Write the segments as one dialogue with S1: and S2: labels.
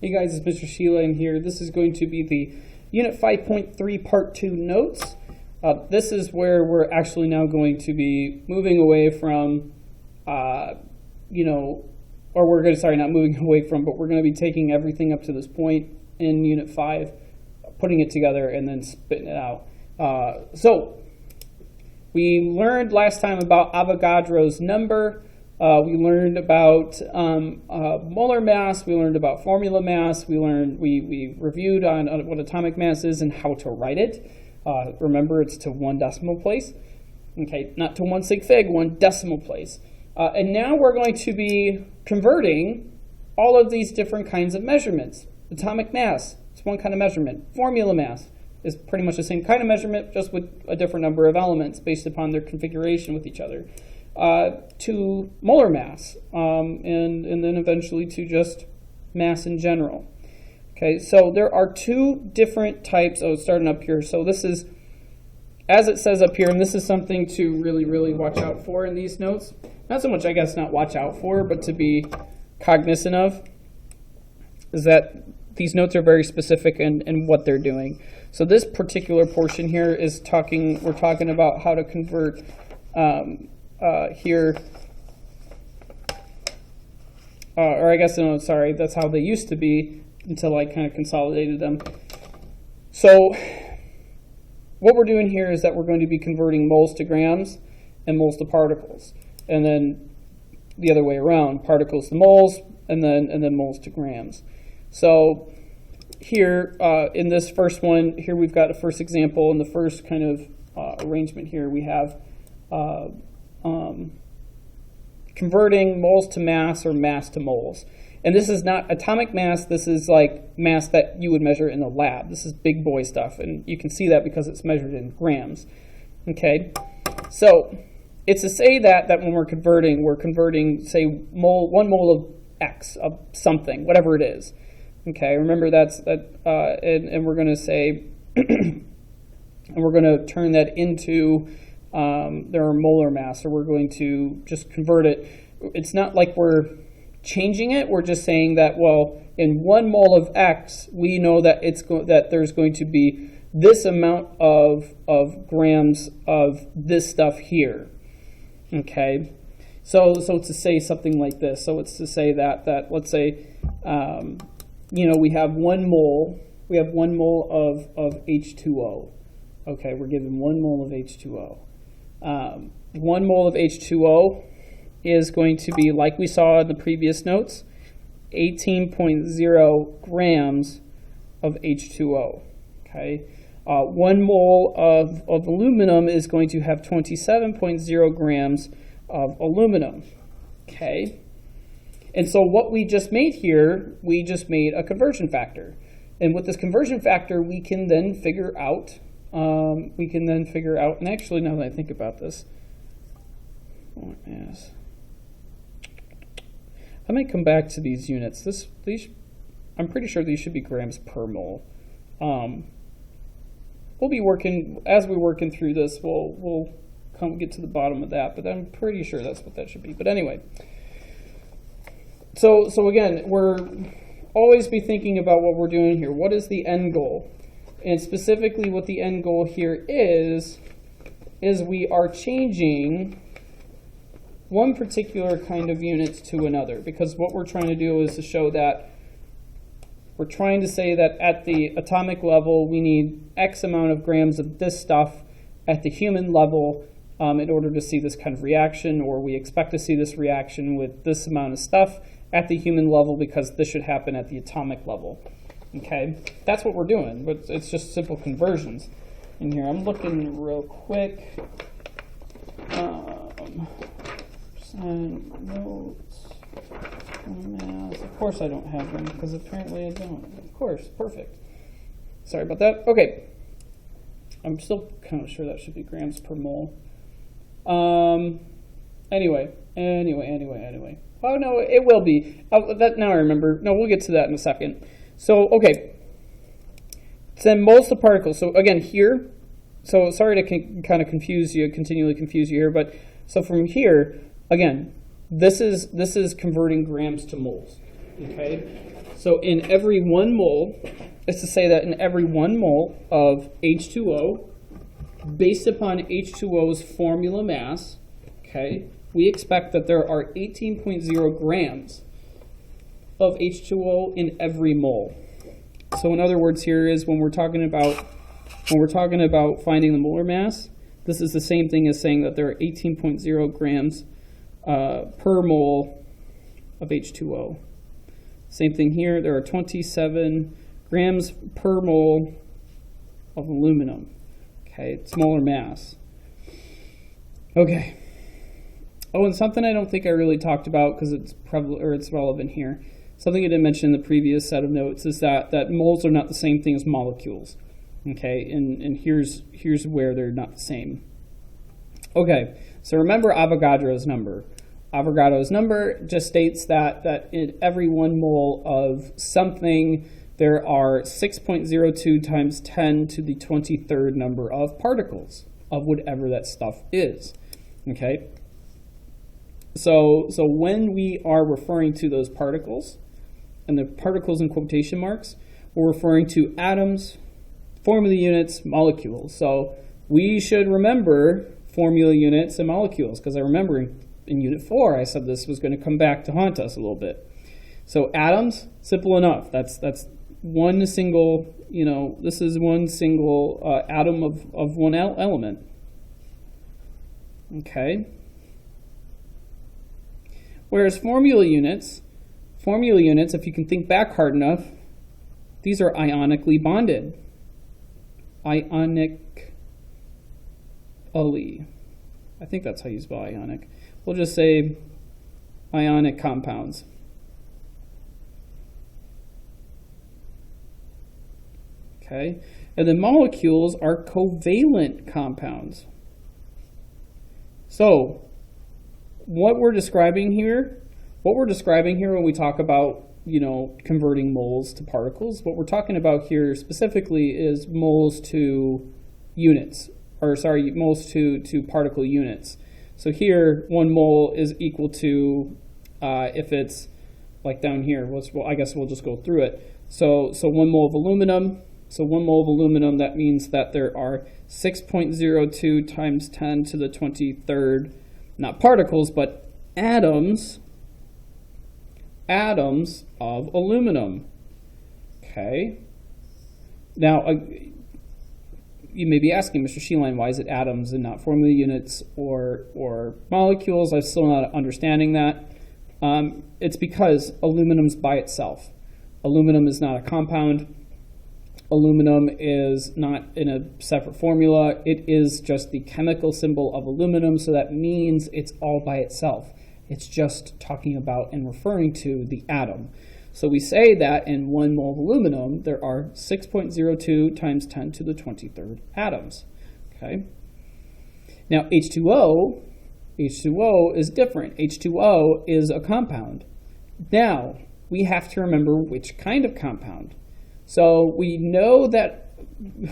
S1: Hey guys, it's Mr. Sheila in here. This is going to be the Unit 5.3 Part 2 notes. This is where we're actually now going to be moving away from, not moving away from, but we're going to be taking everything up to this point in Unit 5, putting it together, and then spitting it out. So, we learned last time about Avogadro's number. We learned about molar mass. We learned about formula mass. We reviewed on what atomic mass is and how to write it. Remember, it's to 1 decimal place. Okay, not to 1 sig fig, 1 decimal place. And now we're going to be converting all of these different kinds of measurements. Atomic mass, it's one kind of measurement. Formula mass is pretty much the same kind of measurement, just with a different number of elements based upon their configuration with each other. To molar mass, and then eventually to just mass in general. Okay, so there are 2 different types. Starting up here. So this is, as it says up here, and this is something to really, really watch out for in these notes. Not so much, I guess, not watch out for, but to be cognizant of, is that these notes are very specific in what they're doing. So this particular portion here is we're talking about how to convert here, or I guess, no, sorry, that's how they used to be until I kind of consolidated them. So what we're doing here is that we're going to be converting moles to grams and moles to particles, and then the other way around, particles to moles, and then moles to grams. So here in this first one, here we've got a first example. In the first kind of arrangement here, we have converting moles to mass or mass to moles. And this is not atomic mass, this is like mass that you would measure in the lab. This is big boy stuff, and you can see that because it's measured in grams. Okay, so it's to say that when we're converting, say, 1 mole of X, of something, whatever it is. Okay, remember and we're going to say, and we're going to turn that into their molar mass, or we're going to just convert it. It's not like we're changing it. We're just saying that, well, in 1 mole of X, we know that that there's going to be this amount of grams of this stuff here. Okay, so to say something like this. So it's to say that let's say we have 1 mole. We have 1 mole of H2O. Okay, we're given 1 mole of H2O. 1 mole of H2O is going to be, like we saw in the previous notes, 18.0 grams of H2O. Okay, 1 mole of aluminum is going to have 27.0 grams of aluminum. Okay, and so what we just made here, we just made a conversion factor, and with this conversion factor, we can then figure out. And actually, now that I think about this, I might come back to these units. These, I'm pretty sure these should be grams per mole. We'll be working, as we're working through this, we'll get to the bottom of that, but I'm pretty sure that's what that should be. But anyway, so again, we're always be thinking about what we're doing here. What is the end goal? And specifically what the end goal here is we are changing one particular kind of units to another, because what we're trying to do is to show that we're trying to say that at the atomic level we need X amount of grams of this stuff at the human level in order to see this kind of reaction, or we expect to see this reaction with this amount of stuff at the human level because this should happen at the atomic level. Okay, that's what we're doing, but it's just simple conversions in here. I'm looking real quick. Percent notes, mass. Of course I don't have them, because apparently I don't. Of course, perfect. Sorry about that. Okay, I'm still kind of sure that should be grams per mole. Anyway. Oh no, it will be. Now I remember. No, we'll get to that in a second. So, okay, so then moles to particles. So again, here, so sorry to kind of continually confuse you here, but so from here, again, this is converting grams to moles. Okay, so in every 1 mole, it's to say that in every 1 mole of H2O, based upon H2O's formula mass, okay, we expect that there are 18.0 grams of H2O in every mole. So in other words, here is when we're talking about finding the molar mass, this is the same thing as saying that there are 18.0 grams per mole of H2O. Same thing here, there are 27 grams per mole of aluminum. Okay, it's molar mass. Okay. Oh, and something I don't think I really talked about because it's relevant here. Something I didn't mention in the previous set of notes is that moles are not the same thing as molecules. Okay, and here's where they're not the same. Okay, so remember Avogadro's number. Avogadro's number just states that in every 1 mole of something, there are 6.02 times 10 to the 23rd number of particles of whatever that stuff is. Okay? So when we are referring to those particles, and the particles in quotation marks, we're referring to atoms, formula units, molecules. So we should remember formula units and molecules, because I remember in Unit 4 I said this was going to come back to haunt us a little bit. So atoms, simple enough. That's one single, this is one single atom of one element. Okay. Whereas formula units, if you can think back hard enough, these are ionically bonded. Ionically. I think that's how you spell ionic. We'll just say ionic compounds. Okay, and then molecules are covalent compounds. So, what we're describing here when we talk about, converting moles to particles, what we're talking about here specifically is moles to units, moles to particle units. So here, 1 mole is equal to, if it's like down here, I guess we'll just go through it. So 1 mole of aluminum. So 1 mole of aluminum, that means that there are 6.02 times 10 to the 23rd, not particles, but atoms of aluminum. Okay. Now, you may be asking, Mr. Sheeline, why is it atoms and not formula units or molecules? I'm still not understanding that. It's because aluminum's by itself. Aluminum is not a compound. Aluminum is not in a separate formula. It is just the chemical symbol of aluminum, so that means it's all by itself. It's just talking about and referring to the atom. So we say that in 1 mole of aluminum, there are 6.02 times 10 to the 23rd atoms. Okay. Now H2O is different. H2O is a compound. Now, we have to remember which kind of compound. So we know that,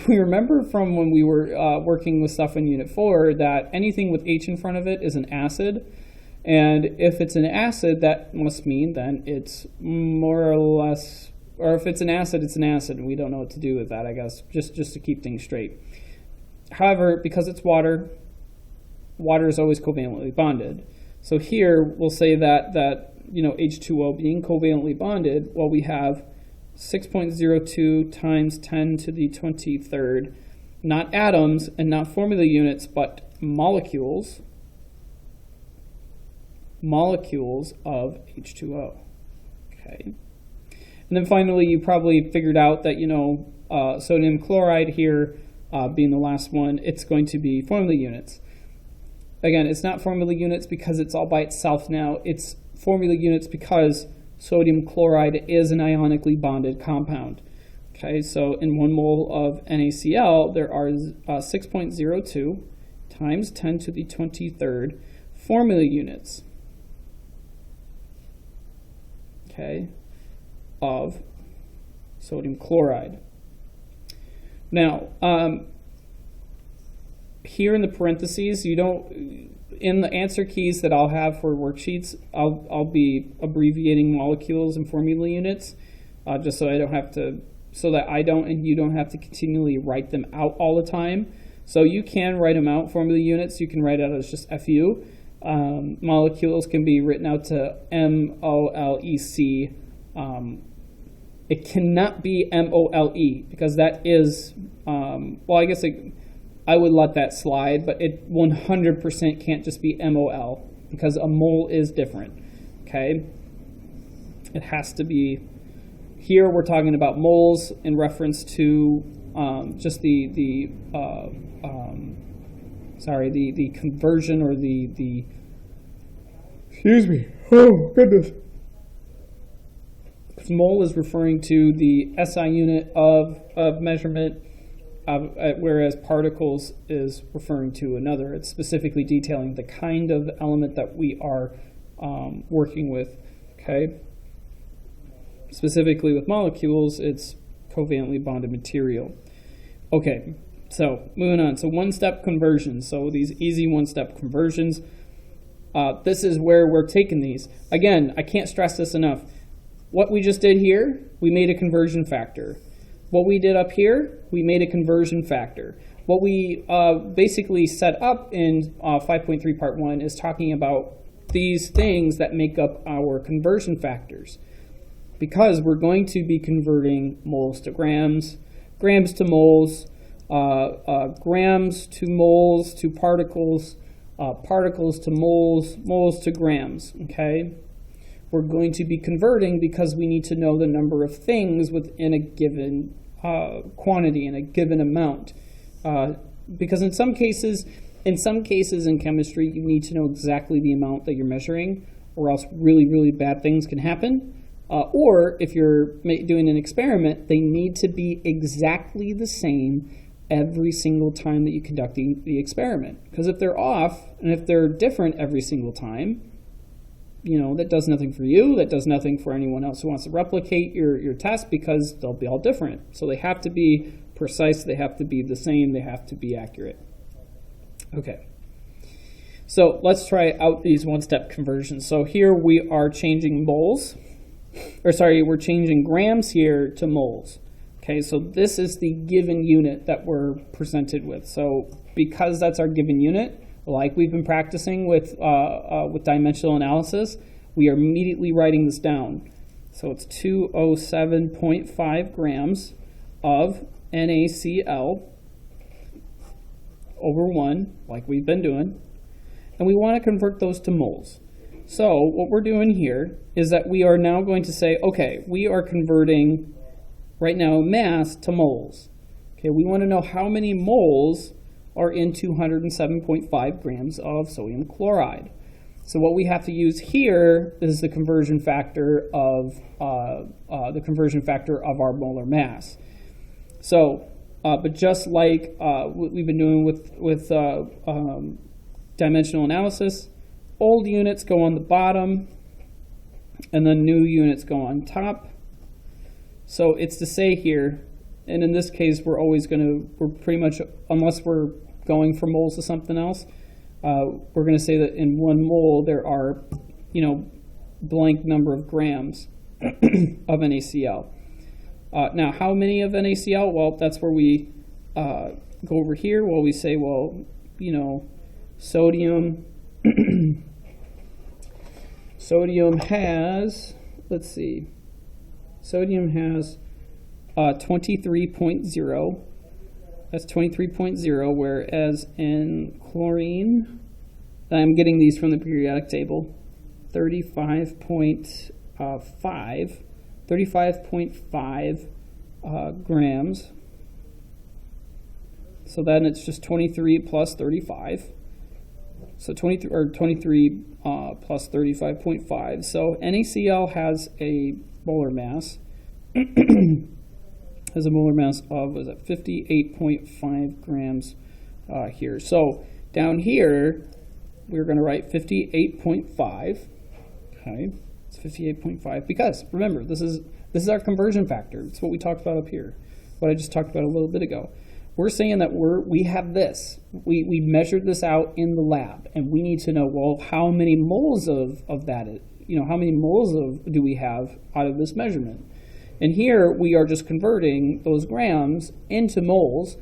S1: we remember from when we were working with stuff in Unit 4 that anything with H in front of it is an acid. And if it's an acid, that must mean then it's more or less, or if it's an acid, and we don't know what to do with that, I guess, just to keep things straight. However, because it's water is always covalently bonded. So here we'll say that H2O being covalently bonded, well, we have 6.02 times 10 to the 23rd, not atoms and not formula units, but molecules of H2O. Okay. And then finally, you probably figured out that, sodium chloride here being the last one, it's going to be formula units. Again, it's not formula units because it's all by itself now. It's formula units because sodium chloride is an ionically bonded compound. Okay, so in 1 mole of NaCl, there are 6.02 times 10 to the 23rd formula units. Okay, of sodium chloride. Now, here in the parentheses, you don't, in the answer keys that I'll have for worksheets, I'll be abbreviating molecules and formula units, just so I don't have to, so that I don't and you don't have to continually write them out all the time. So you can write them out, formula units, you can write out as just FU. Molecules can be written out to MOLEC. It cannot be MOLE because that is, well, I guess I would let that slide, but it 100% can't just be MOL because a mole is different, okay? It has to be, here we're talking about moles in reference to just the conversion or the excuse me, oh goodness. Mole is referring to the SI unit of measurement, whereas particles is referring to another. It's specifically detailing the kind of element that we are working with, okay? Specifically with molecules, it's covalently bonded material. Okay, so moving on. So one-step conversions. So these easy one-step conversions. This is where we're taking these. Again, I can't stress this enough. What we just did here, we made a conversion factor. What we did up here, we made a conversion factor. What we basically set up in 5.3 part 1 is talking about these things that make up our conversion factors. Because we're going to be converting moles to grams, grams to moles, grams to moles to particles, particles to moles, moles to grams, okay? We're going to be converting because we need to know the number of things within a given quantity, in a given amount. Because in some cases in chemistry, you need to know exactly the amount that you're measuring, or else really, really bad things can happen. Or if you're doing an experiment, they need to be exactly the same every single time that you're conducting the experiment. Because if they're off, and if they're different every single time, you know, that does nothing for you, that does nothing for anyone else who wants to replicate your test, because they'll be all different. So they have to be precise, they have to be the same, they have to be accurate. Okay. So let's try out these one-step conversions. So here we are changing moles, or sorry, we're changing grams here to moles. Okay, so this is the given unit that we're presented with. So because that's our given unit, like we've been practicing with dimensional analysis, we are immediately writing this down. So it's 207.5 grams of NaCl over 1, like we've been doing, and we want to convert those to moles. So what we're doing here is that we are now going to say, okay, we are converting right now mass to moles. Okay, we want to know how many moles are in 207.5 grams of sodium chloride. So what we have to use here is the conversion factor of our molar mass. So, but just like what we've been doing with dimensional analysis, old units go on the bottom, and then new units go on top. So it's to say here, and in this case, we're pretty much, unless we're going from moles to something else, we're going to say that in 1 mole there are, blank number of grams of NaCl. Now, how many of NaCl? Well, that's where we go over here. Well, we say, well, sodium. Sodium has, let's see. Sodium has 23.0. That's 23.0, whereas in chlorine, I'm getting these from the periodic table, 35.5 grams. So then it's just 23 plus 35. So 23 plus 35.5. So NaCl has a molar mass. Has a molar mass of, 58.5 grams here. So down here, we're going to write 58.5. Okay, it's 58.5 because remember, this is our conversion factor. It's what we talked about up here, what I just talked about a little bit ago. We're saying that we have this. We measured this out in the lab, and we need to know, well, how many moles of that, how many moles do we have out of this measurement? And here we are just converting those grams into moles.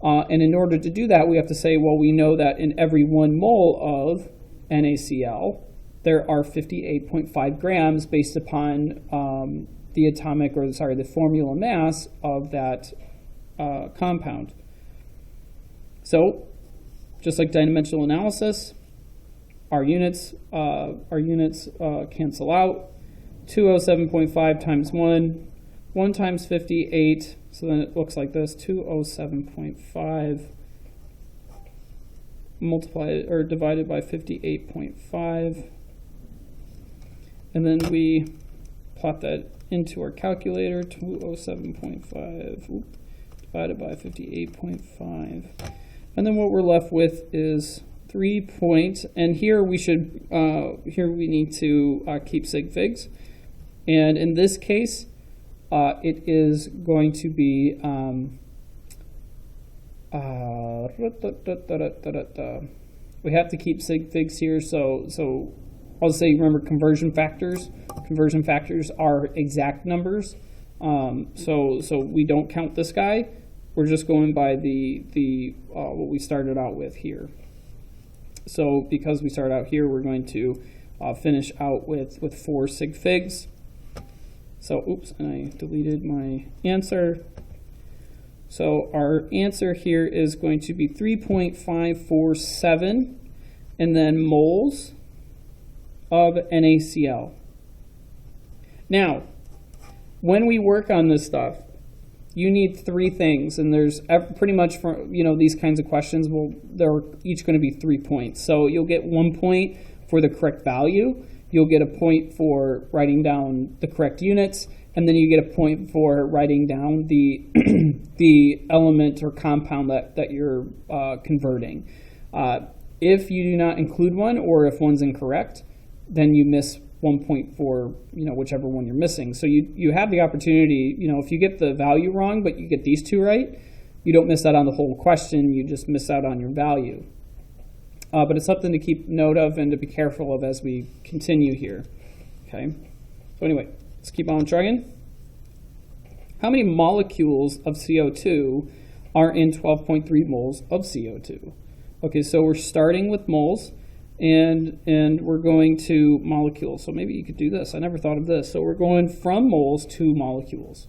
S1: And in order to do that, we have to say, well, we know that in every 1 mole of NaCl, there are 58.5 grams based upon the formula mass of that compound. So, just like dimensional analysis, our units cancel out. 207.5 times 1 times 58. So then it looks like this: 207.5 multiplied or divided by 58.5, and then we plot that into our calculator. 207.5 divided by 58.5, and then what we're left with is 3 points. And here we need to keep sig figs, and in this case, it is going to be we have to keep sig figs here. So I'll say, remember, conversion factors. Conversion factors are exact numbers. So we don't count this guy. We're just going by the what we started out with here. So because we started out here, we're going to finish out with 4 sig figs. So, oops, and I deleted my answer. So our answer here is going to be 3.547, and then moles of NaCl. Now, when we work on this stuff, you need 3 things, and there's pretty much for these kinds of questions, they're each going to be 3 points. So you'll get 1 point for the correct value. You'll get a point for writing down the correct units, and then you get a point for writing down the the element or compound that you're converting. If you do not include one, or if one's incorrect, then you miss 1 point for whichever one you're missing. So you have the opportunity, if you get the value wrong, but you get these 2 right, you don't miss out on the whole question. You just miss out on your value. But it's something to keep note of and to be careful of as we continue here. Okay. So anyway, let's keep on trucking. How many molecules of CO2 are in 12.3 moles of CO2? Okay, so we're starting with moles, and we're going to molecules. So maybe you could do this. I never thought of this. So we're going from moles to molecules.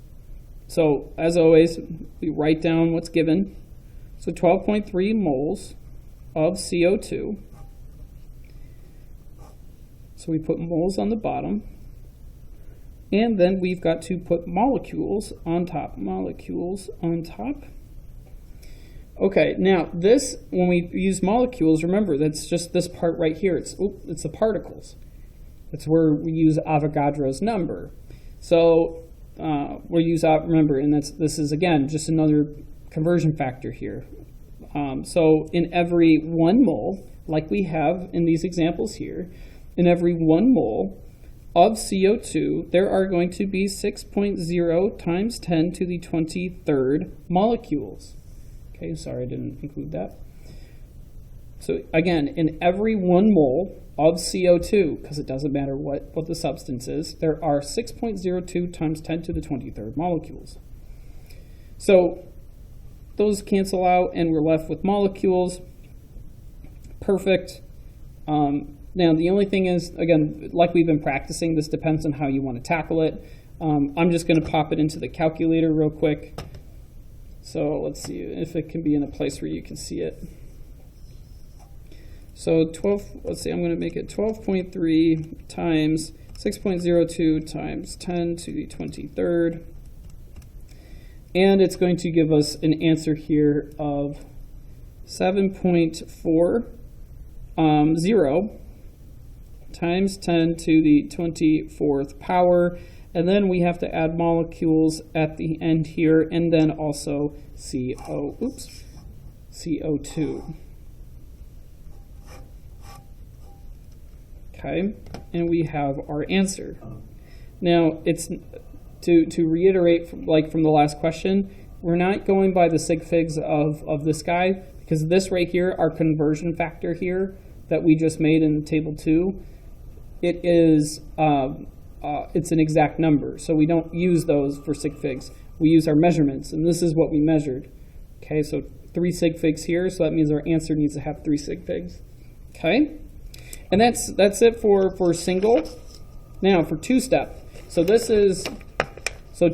S1: So as always, we write down what's given. So 12.3 moles of CO2. So we put moles on the bottom, and then we've got to put molecules on top. Molecules on top. Okay, now this, when we use molecules, remember that's just this part right here. It's the particles. That's where we use Avogadro's number. So we'll use remember, and this is again just another conversion factor here. So in every 1 mole, like we have in these examples here, in every 1 mole of CO2, there are going to be 6.0 times 10 to the 23rd molecules. Okay, sorry I didn't include that. So again, in every 1 mole of CO2, because it doesn't matter what the substance is, there are 6.02 times 10 to the 23rd molecules. So those cancel out, and we're left with molecules. Perfect. Now, the only thing is, again, like we've been practicing, this depends on how you want to tackle it. I'm just going to pop it into the calculator real quick. So let's see if it can be in a place where you can see it. So let's see, I'm going to make it 12.3 times 6.02 times 10 to the 23rd. And it's going to give us an answer here of 7.40 times 10 to the 24th power. And then we have to add molecules at the end here, and then also CO2. Okay, and we have our answer. Now, it's to reiterate from the last question, We're not going by the sig figs of this guy, because this right here, our conversion factor here that we just made in table 2, it is it's an exact number. So we don't use those for sig figs. We use our measurements, and this is what we measured. Okay, so 3 sig figs here, so that means our answer needs to have 3 sig figs. Okay, and that's it for single. Now for two-step. So this is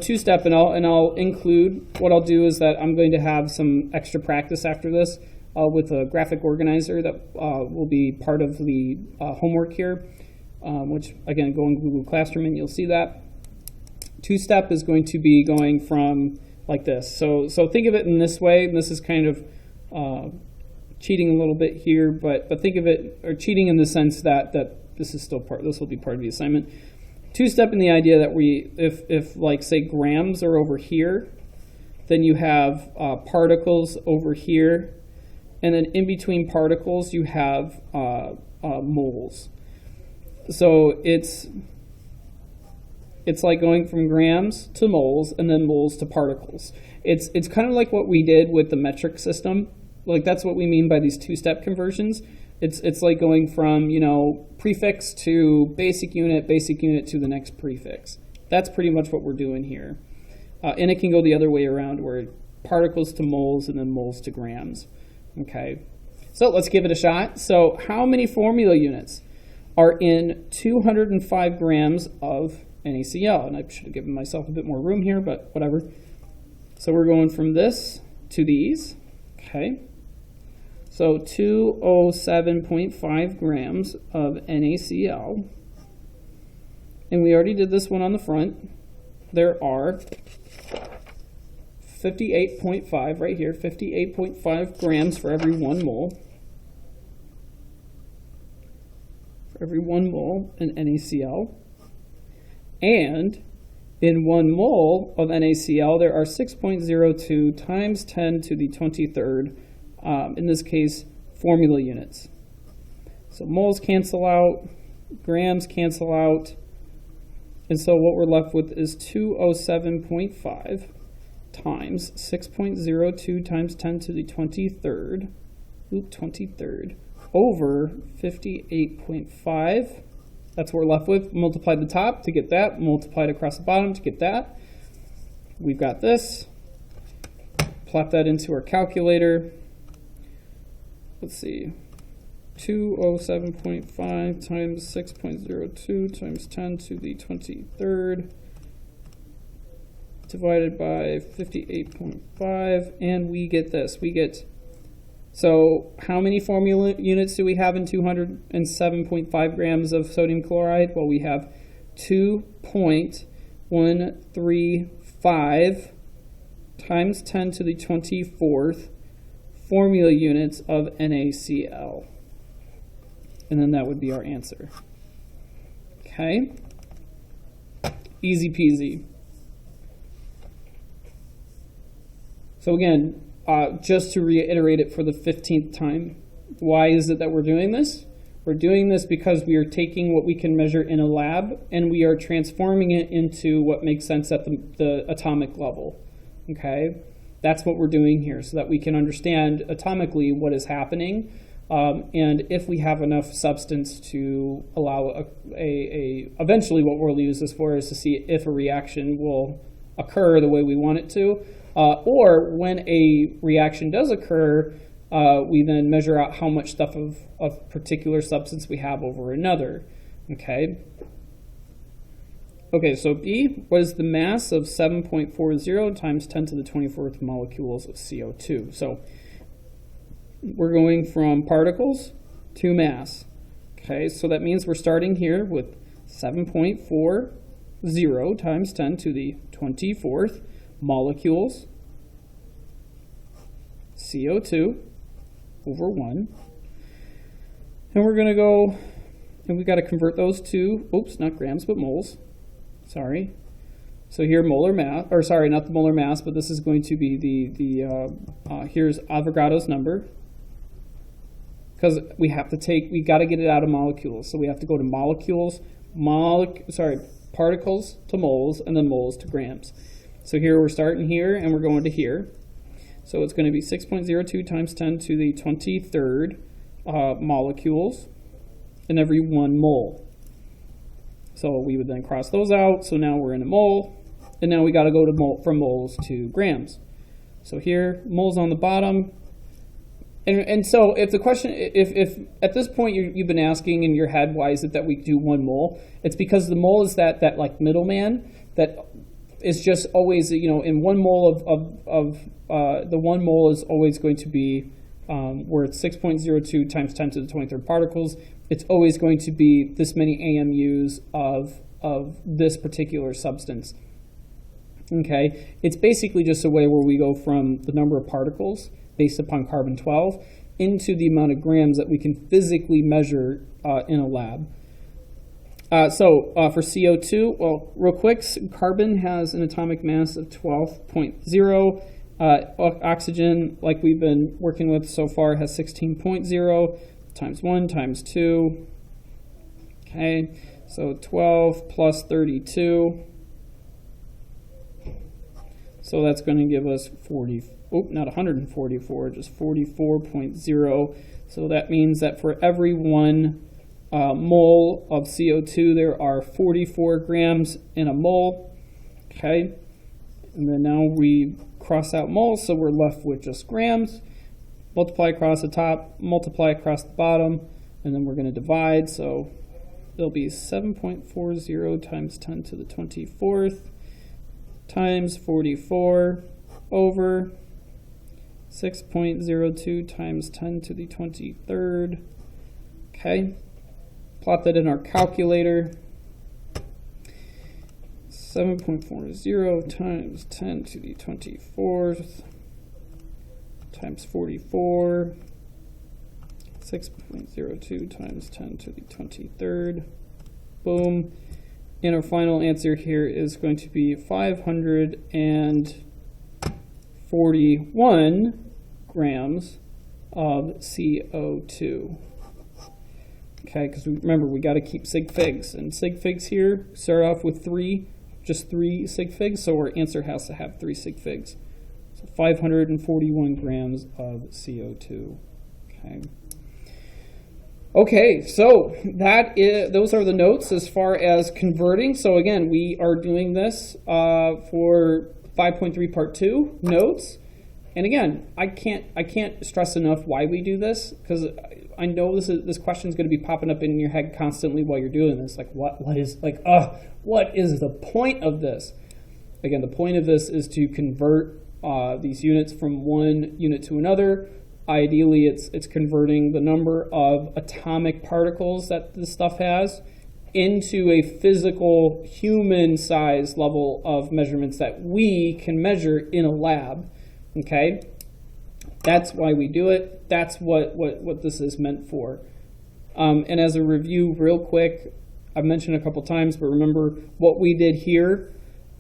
S1: two-step, and I'll include, what I'll do is that I'm going to have some extra practice after this with a graphic organizer that will be part of the homework here, which again, go in Google Classroom and you'll see that. Two-step is going to be going from like this. So think of it in this way, and this is kind of cheating a little bit here, but think of it, or cheating in the sense that this is still this will be part of the assignment. Two-step in the idea that if like say grams are over here, then you have particles over here, and then in between particles you have moles. So it's like going from grams to moles and then moles to particles. It's kind of like what we did with the metric system. Like that's what we mean by these two-step conversions. It's like going from, you know, prefix to basic unit to the next prefix. That's pretty much what we're doing here. And it can go the other way around, where particles to moles and then moles to grams. Okay, so let's give it a shot. So how many formula units are in 205 grams of NaCl? And I should have given myself a bit more room here, but whatever. So we're going from this to these. Okay. So 207.5 grams of NaCl. And we already did this one on the front. There are 58.5 right here, 58.5 grams for every 1 mole. For every 1 mole in NaCl. And in 1 mole of NaCl, there are 6.02 times 10 to the 23rd, in this case, formula units. So moles cancel out, grams cancel out, and so what we're left with is 207.5 times 6.02 times 10 to the 23rd, over 58.5. That's what we're left with. Multiply the top to get that, multiply it across the bottom to get that. We've got this. Plop that into our calculator. Let's see, 207.5 times 6.02 times 10 to the 23rd divided by 58.5, and we get this. So how many formula units do we have in 207.5 grams of sodium chloride? Well, we have 2.135 times 10 to the 24th formula units of NaCl. And then that would be our answer. Okay? Easy peasy. So again, just to reiterate it for the 15th time, why is it that we're doing this? We're doing this because we are taking what we can measure in a lab and we are transforming it into what makes sense at the atomic level. Okay? That's what we're doing here, so that we can understand atomically what is happening, and if we have enough substance to allow eventually what we'll use this for is to see if a reaction will occur the way we want it to, or when a reaction does occur, we then measure out how much stuff of particular substance we have over another. Okay. Okay, so B, what is the mass of 7.40 times 10 to the 24th molecules of CO2? So we're going from particles to mass. Okay, so that means we're starting here with 7.40 times 10 to the 24th molecules CO2 over 1. And we're going to go, and we've got to convert those to, oops, not grams, but moles. Sorry. So here molar mass, or sorry, not the molar mass, but this is going to be here's Avogadro's number. Because we got to get it out of molecules. So we have to go to particles to moles, and then moles to grams. So here we're starting here and we're going to here. So it's going to be 6.02 times 10 to the 23rd molecules in every 1 mole. So we would then cross those out. So now we're in a mole. And now we got to go to from moles to grams. So here, moles on the bottom. And so if the question, if at this point you've been asking in your head, why is it that we do 1 mole? It's because the mole is that like middleman that is just always, in 1 mole the 1 mole is always going to be, where it's 6.02 times 10 to the 23rd particles. It's always going to be this many AMUs of this particular substance. Okay, it's basically just a way where we go from the number of particles based upon carbon-12 into the amount of grams that we can physically measure in a lab. So for CO2, well, real quick, carbon has an atomic mass of 12.0. Oxygen, like we've been working with so far, has 16.0 times 1 times 2. Okay, so 12 plus 32. So that's going to give us 144, just 44.0. So that means that for every 1 mole of CO2, there are 44 grams in a mole. Okay, and then now we cross out moles, so we're left with just grams. Multiply across the top, multiply across the bottom, and then we're going to divide. So it'll be 7.40 times 10 to the 24th. Times 44 over 6.02 times 10 to the 23rd. Okay, plot that in our calculator. 7.40 times 10 to the 24th times 44. 6.02 times 10 to the 23rd. Boom. And our final answer here is going to be 541 grams of CO2. Okay, because remember, we got to keep sig figs. And sig figs here start off with just 3 sig figs, so our answer has to have 3 sig figs. So 541 grams of CO2. Okay. Okay, so those are the notes as far as converting. So again, we are doing this for 5.3 part 2 notes. And again, I can't stress enough why we do this, because I know this question is going to be popping up in your head constantly while you're doing this. Like what is the point of this? Again, the point of this is to convert these units from one unit to another. Ideally, it's converting the number of atomic particles that this stuff has into a physical human size level of measurements that we can measure in a lab. Okay, that's why we do it. That's what this is meant for. And as a review real quick, I've mentioned a couple times, but remember what we did here.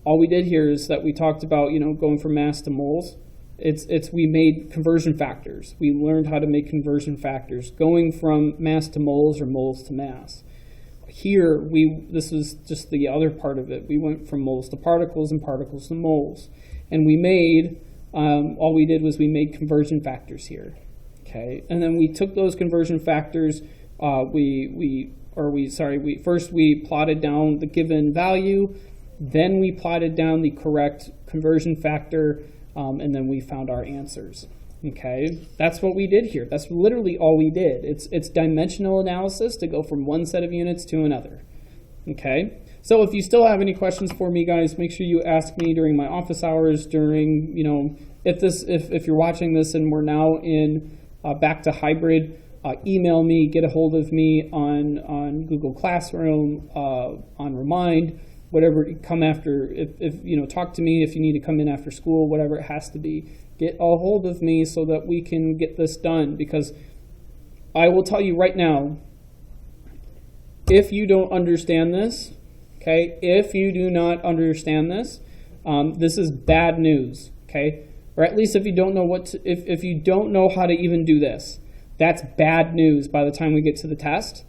S1: All we did here is that we talked about, going from mass to moles. We made conversion factors. We learned how to make conversion factors, going from mass to moles or moles to mass. Here, this was just the other part of it. We went from moles to particles and particles to moles. And we made, all we did was we made conversion factors here. Okay, and then we took those conversion factors, first we plotted down the given value, then we plotted down the correct conversion factor, and then we found our answers. Okay, that's what we did here. That's literally all we did. It's dimensional analysis to go from one set of units to another. Okay, so if you still have any questions for me, guys, make sure you ask me during my office hours. During if you're watching this and we're now in back to hybrid, email me, get a hold of me on Google Classroom, on Remind. Whatever, come after, if talk to me if you need to come in after school, whatever it has to be. Get a hold of me so that we can get this done, because I will tell you right now, if you don't understand this, okay, if you do not understand this, this is bad news, okay? Or at least if you don't know if you don't know how to even do this, that's bad news by the time we get to the test.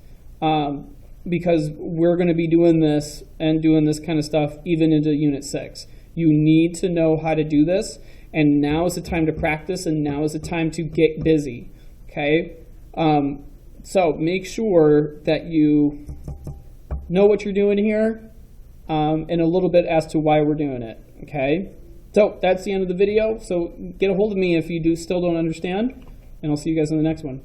S1: Because we're going to be doing this kind of stuff even into Unit 6. You need to know how to do this, and now is the time to practice, and now is the time to get busy, okay? So make sure that you know what you're doing here, and a little bit as to why we're doing it, okay? So that's the end of the video. So get a hold of me if you still don't understand, and I'll see you guys in the next one.